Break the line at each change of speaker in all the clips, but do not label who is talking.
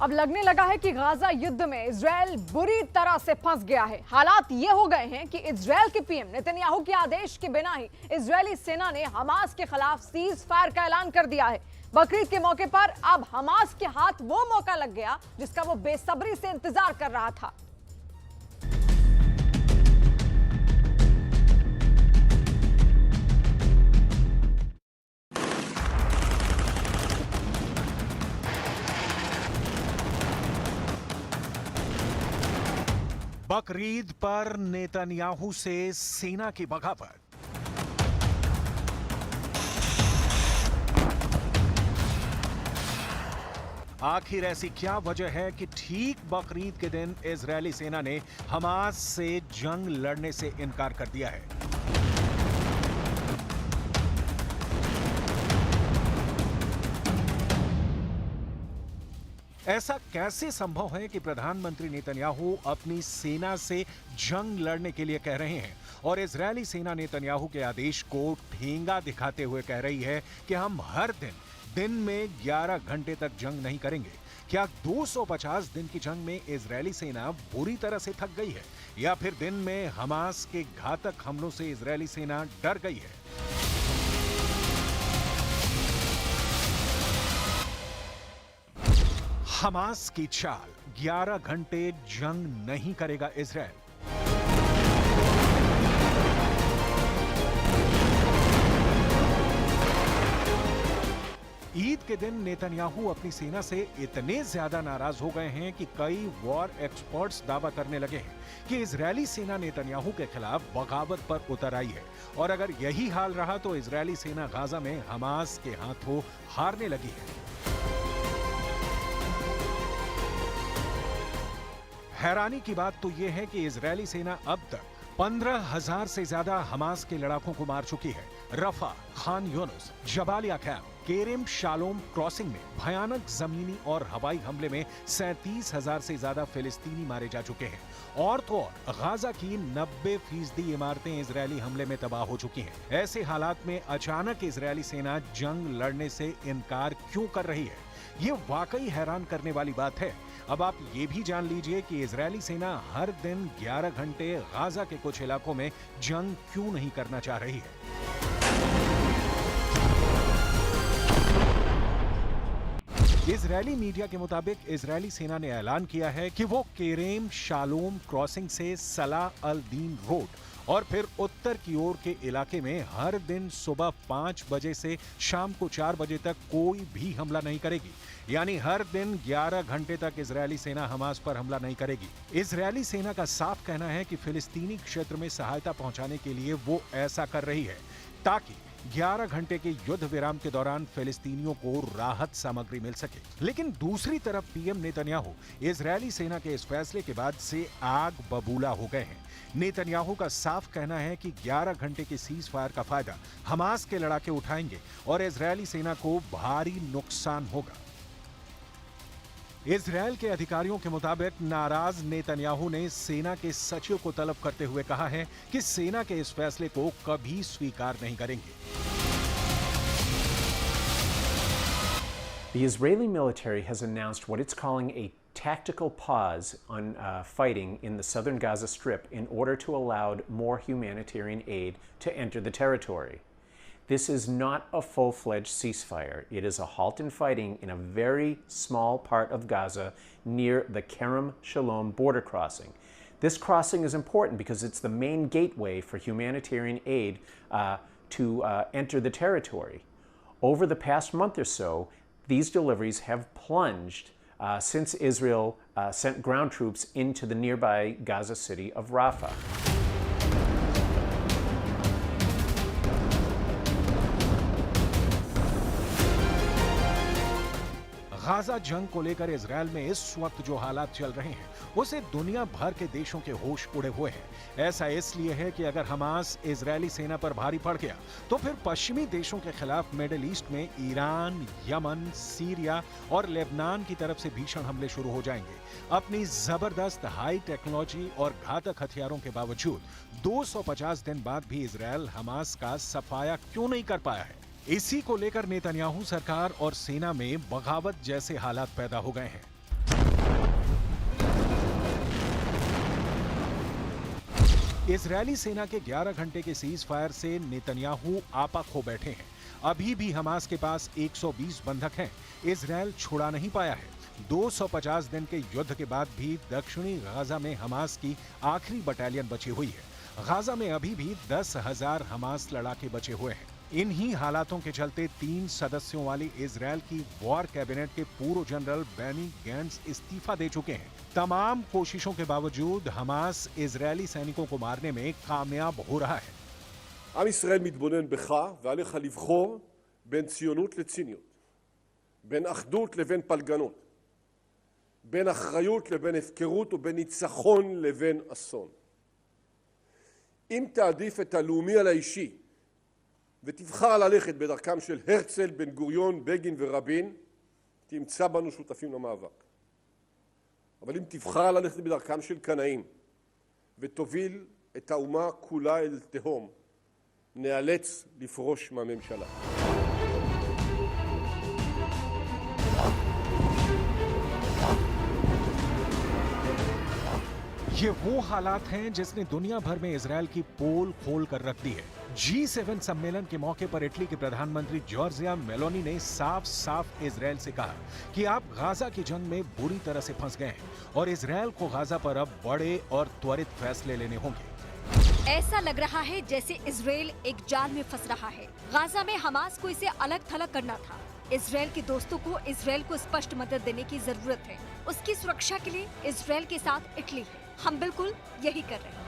अब लगने लगा है कि गाजा युद्ध में इजरायल बुरी तरह से फंस गया है। हालात ये हो गए हैं कि इजरायल के पीएम नेतन्याहू के आदेश के बिना ही इजरायली सेना ने हमास के खिलाफ सीज फायर का ऐलान कर दिया है। बकरीद के मौके पर अब हमास के हाथ वो मौका लग गया जिसका वो बेसब्री से इंतजार कर रहा था।
बकरीद पर नेतन्याहू से सेना की बगावत। आखिर ऐसी क्या वजह है कि ठीक बकरीद के दिन इजरायली सेना ने हमास से जंग लड़ने से इनकार कर दिया है? ऐसा कैसे संभव है कि प्रधानमंत्री नेतन्याहू अपनी सेना से जंग लड़ने के लिए कह रहे हैं और इजरायली सेना नेतन्याहू के आदेश को ठेंगा दिखाते हुए कह रही है कि हम हर दिन में 11 घंटे तक जंग नहीं करेंगे? क्या 250 दिन की जंग में इजरायली सेना बुरी तरह से थक गई है या फिर दिन में हमास के घातक हमलों से इजरायली सेना डर गई है? हमास की चाल, 11 घंटे जंग नहीं करेगा इजरायल। ईद के दिन नेतन्याहू अपनी सेना से इतने ज्यादा नाराज हो गए हैं कि कई वॉर एक्सपर्ट्स दावा करने लगे हैं कि इजरायली सेना नेतन्याहू के खिलाफ बगावत पर उतर आई है और अगर यही हाल रहा तो इजरायली सेना गाजा में हमास के हाथों हारने लगी है। हैरानी की बात तो यह है कि इजरायली सेना अब तक 15,000 से ज्यादा हमास के लड़ाकों को मार चुकी है। Rafah, Khan Younis, Jabalia camp, Kerem Shalom crossing में भयानक जमीनी और हवाई हमले में 37,000 से ज्यादा फिलिस्तीनी मारे जा चुके हैं। और तो और गाजा की 90% इमारतें इजरायली हमले में तबाह हो चुकी हैं। ऐसे हालात में अचानक इजरायली सेना जंग लड़ने से इनकार क्यों कर रही है? ये वाकई हैरान करने वाली बात है। अब आप ये भी जान लीजिए कि इजरायली सेना हर दिन 11 घंटे गाजा के कुछ इलाकों में जंग क्यों नहीं करना चाह रही है। इजरायली मीडिया के मुताबिक इजरायली सेना ने ऐलान किया है कि वो केरेम शालोम क्रॉसिंग से सलाह अल दीन रोड और फिर उत्तर की ओर के इलाके में हर दिन सुबह 5 बजे से शाम को 4 बजे तक कोई भी हमला नहीं करेगी। यानी हर दिन 11 घंटे तक इजरायली सेना हमास पर हमला नहीं करेगी। इजरायली सेना का साफ कहना है कि फिलिस्तीनी क्षेत्र में सहायता पहुंचाने के लिए वो ऐसा कर रही है ताकि 11 घंटे के युद्ध विराम के दौरान फिलिस्तीनियों को राहत सामग्री मिल सके। लेकिन दूसरी तरफ पीएम नेतन्याहू इजरायली सेना के इस फैसले के बाद से आग बबूला हो गए हैं। नेतन्याहू का साफ कहना है कि 11 घंटे के सीज फायर का फायदा हमास के लड़ाके उठाएंगे और इजरायली सेना को भारी नुकसान होगा। इजरायल के अधिकारियों के मुताबिक नाराज नेतन्याहू ने सेना के सचिव को तलब करते हुए कहा है कि सेना के इस फैसले को कभी स्वीकार नहीं करेंगे।
The Israeli military has announced what it's calling a tactical pause on fighting in the southern Gaza Strip in order to allow more humanitarian aid to enter the territory. This is not a full-fledged ceasefire. It is a halt in fighting in a very small part of Gaza near the Kerem Shalom border crossing. This crossing is important because it's the main gateway for humanitarian aid to enter the territory. Over the past month or so, these deliveries have plunged since Israel sent ground troops into the nearby Gaza city of Rafah.
Gaza जंग को लेकर Israel में इस वक्त जो हालात चल रहे हैं उसे दुनिया भर के देशों के होश उड़े हुए हैं। ऐसा इसलिए है कि अगर हमास इजरायली सेना पर भारी पड़ गया तो फिर पश्चिमी देशों के खिलाफ मिडिल ईस्ट में ईरान, यमन, सीरिया और लेबनान की तरफ से भीषण हमले शुरू हो जाएंगे। अपनी जबरदस्त हाई टेक्नोलॉजी और घातक हथियारों के बावजूद 250 दिन बाद भी इजरायल हमास का सफाया क्यों नहीं कर पाया है? इसी को लेकर नेतन्याहू सरकार और सेना में बगावत जैसे हालात पैदा हो गए हैं। इजरायली सेना के 11 घंटे के सीज फायर से नेतन्याहू आपा खो बैठे हैं। अभी भी हमास के पास 120 बंधक हैं। इजरायल छुड़ा नहीं पाया है। 250 दिन के युद्ध के बाद भी दक्षिणी गाजा में हमास की आखिरी बटालियन बची हुई है। गाजा में अभी भी 10,000 हमास लड़ाके बचे हुए हैं। इन्हीं हालातों के चलते 3 सदस्यों वाली इजरायल की वॉर कैबिनेट के पूर्व जनरल बेनी गैंट्स इस्तीफा दे चुके हैं। तमाम कोशिशों के बावजूद हमास इजरायली सैनिकों को मारने में कामयाब हो रहा है।
עם ישראל מתבונן בך ועליך לבחור בין ציונות לציניות, בין אחדות לבין פלגנות, בין אחריות לבין הפקרות ובין ניצחון לבין אסון. אם תעדיף את הלאומי על האישי ותבחר ללכת בדרכם של הרצל, בן גוריון, בגין ורבין, תמצא בנו שותפים למאבק. אבל אם תבחר ללכת בדרכם של קנאים ותוביל את האומה כולה אל תהום, נאלץ לפרוש מהממשלה.
ये वो हालात हैं जिसने दुनिया भर में इजरायल की पोल खोल कर रख दी है। G7 सम्मेलन के मौके पर इटली के प्रधानमंत्री जॉर्जिया मेलोनी ने साफ साफ इजरायल से कहा कि आप गाजा की जंग में बुरी तरह से फंस गए हैं और इजरायल को गाजा पर अब बड़े और त्वरित फैसले लेने होंगे।
ऐसा लग रहा है जैसे इजरायल एक जाल में फंस रहा है। गाजा में हमास को इसे अलग थलग करना था। इजरायल के दोस्तों को इजरायल को स्पष्ट मदद देने की जरूरत है। उसकी सुरक्षा के लिए इजरायल के साथ इटली है। हम बिल्कुल यही कर रहे हैं।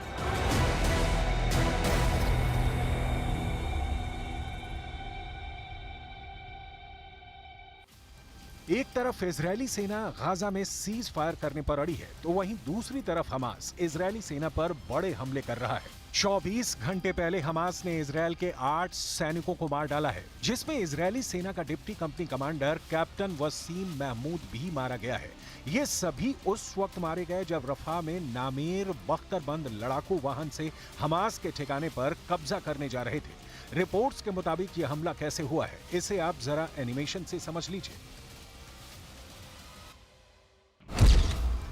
एक तरफ इजरायली सेना गाजा में सीज फायर करने पर अड़ी है, तो वहीं दूसरी तरफ हमास इजरायली सेना पर बड़े हमले कर रहा है। 24 घंटे पहले हमास ने इजरायल के 8 सैनिकों को मार डाला है, जिसमें इजरायली सेना का deputy company commander captain Wasim Mahmood भी मारा गया है। ये सभी उस वक्त मारे गए जब रफा में नामेर बख्तरबंद लड़ाकू वाहन से हमास के ठिकाने पर कब्जा करने जा रहे थे। रिपोर्ट्स के मुताबिक यह हमला कैसे हुआ है, इसे आप जरा एनिमेशन से समझ लीजिए।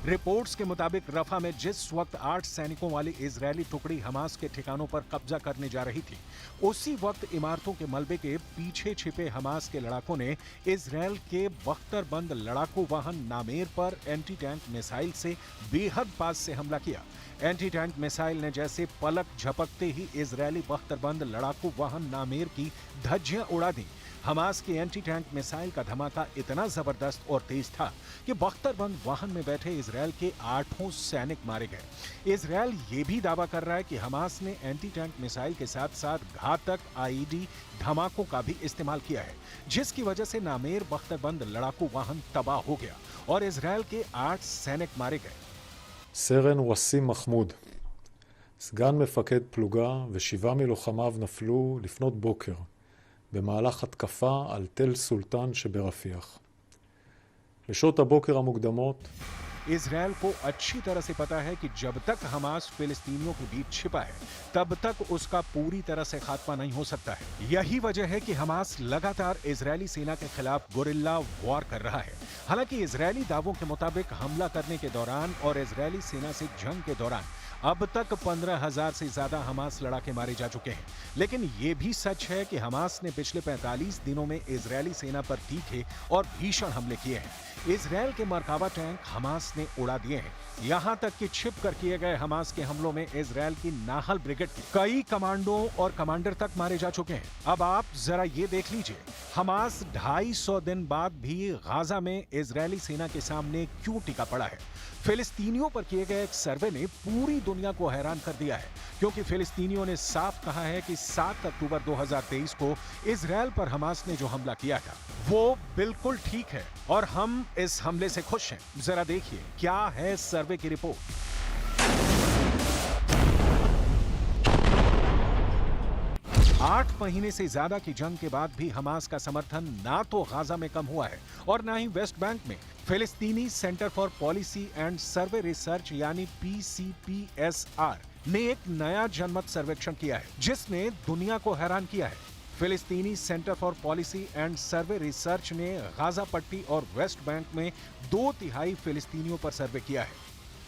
रिपोर्ट्स के मुताबिक रफा में जिस वक्त 8 सैनिकों वाली इजरायली टुकड़ी हमास के ठिकानों पर कब्जा करने जा रही थी, उसी वक्त इमारतों के मलबे के पीछे छिपे हमास के लड़ाकों ने इजरायल के बख्तरबंद लड़ाकू वाहन नामेर पर एंटी टैंक मिसाइल से बेहद पास से हमला किया। एंटी टैंक मिसाइल ने जैसे पलक झपकते ही इजरायली बख्तरबंद लड़ाकू वाहन नामेर की धज्जियां उड़ा दी। हमास की एंटी टैंक मिसाइल का धमाका इतना जबरदस्त और तेज था कि बख्तरबंद वाहन में बैठे इजरायल के 8 सैनिक मारे गए। इजरायल ये भी दावा कर रहा है कि हमास ने एंटी टैंक मिसाइल के साथ साथ घातक आईईडी धमाकों का भी इस्तेमाल किया है, जिसकी वजह से नामेर बख्तरबंद लड़ाकू वाहन तबाह हो गया और इजरायल के 8 सैनिक मारे गए।
סרן ווסים מחמוד, סגן מפקד פלוגה ו7 מלוחמיו נפלו לפנות בוקר במהלך התקפה על תל סולטן שברפיח. בשעות הבוקר המוקדמות
इजरायल को अच्छी तरह से पता है कि जब तक हमास फिलिस्तीनियों के बीच छिपा है, तब तक उसका पूरी तरह से खात्मा नहीं हो सकता है। यही वजह है कि हमास लगातार इजरायली सेना के खिलाफ गुरिल्ला वॉर कर रहा है। हालांकि इजरायली दावों के मुताबिक हमला करने के दौरान और इजरायली सेना से जंग के दौरान अब तक 15,000 से ज्यादा हमास लड़ाके मारे जा चुके हैं। लेकिन ये भी सच है कि हमास ने पिछले 45 दिनों में इजरायली सेना पर तीखे और भीषण हमले किए हैं। इजरायल के मरकावा टैंक हमास ने उड़ा दिए हैं। यहाँ तक कि छिप कर किए गए हमास के हमलों में इजरायल की नाहल ब्रिगेड के कई कमांडो और कमांडर तक मारे जा चुके हैं। अब आप जरा ये देख लीजिए, हमास 250 दिन बाद भी गाजा में इजरायली सेना के सामने क्यों टिका पड़ा है। फिलिस्तीनियों पर किए गए एक सर्वे ने पूरी दुनिया को हैरान कर दिया है, क्योंकि फिलिस्तीनियों ने साफ कहा है कि 7 अक्टूबर 2023 को इजरायल पर हमास ने जो हमला किया था वो बिल्कुल ठीक है और हम इस हमले से खुश हैं। जरा देखिए क्या है सर्वे की रिपोर्ट। 8 महीने से ज्यादा की जंग के बाद भी हमास का समर्थन ना तो गाजा में कम हुआ है और ना ही वेस्ट बैंक में। फिलिस्तीनी centre for policy and survey research यानी PCPSR ने एक नया जनमत सर्वेक्षण किया है, जिसने दुनिया को हैरान किया है। फिलिस्तीनी centre for policy and survey research ने गाजा पट्टी और वेस्ट बैंक में 2/3 फिलिस्तीनियों पर सर्वे किया है।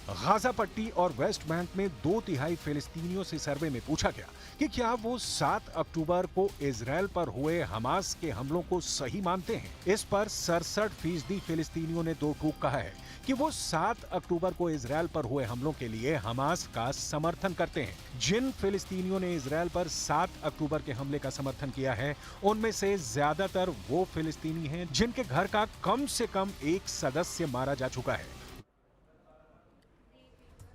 गाजा पट्टी और वेस्ट बैंक में 2/3 फिलिस्तीनियों से सर्वे में पूछा गया कि क्या वो 7 अक्टूबर को इजरायल पर हुए हमास के हमलों को सही मानते हैं। इस पर 67% फिलिस्तीनियों ने दो टूक कहा है कि वो 7 अक्टूबर को इजरायल पर हुए हमलों के लिए हमास का समर्थन करते हैं। जिन फिलिस्तीनियों ने इजरायल पर 7 अक्टूबर के हमले का समर्थन किया है, उनमें से ज्यादातर वो फिलिस्तीनी हैं जिनके घर का कम से कम एक सदस्य मारा जा चुका है।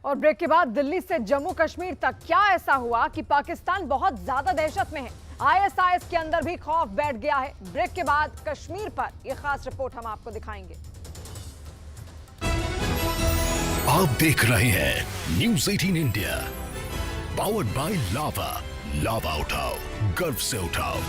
और ब्रेक के बाद दिल्ली से जम्मू कश्मीर तक क्या ऐसा हुआ कि पाकिस्तान बहुत ज्यादा दहशत में है। ISIS के अंदर भी खौफ बैठ गया है। ब्रेक के बाद कश्मीर पर यह खास रिपोर्ट हम आपको दिखाएंगे।
आप देख रहे हैं न्यूज़ 18 इंडिया, पावर्ड बाय लावा। लावा उठाओ, गर्व से उठाओ।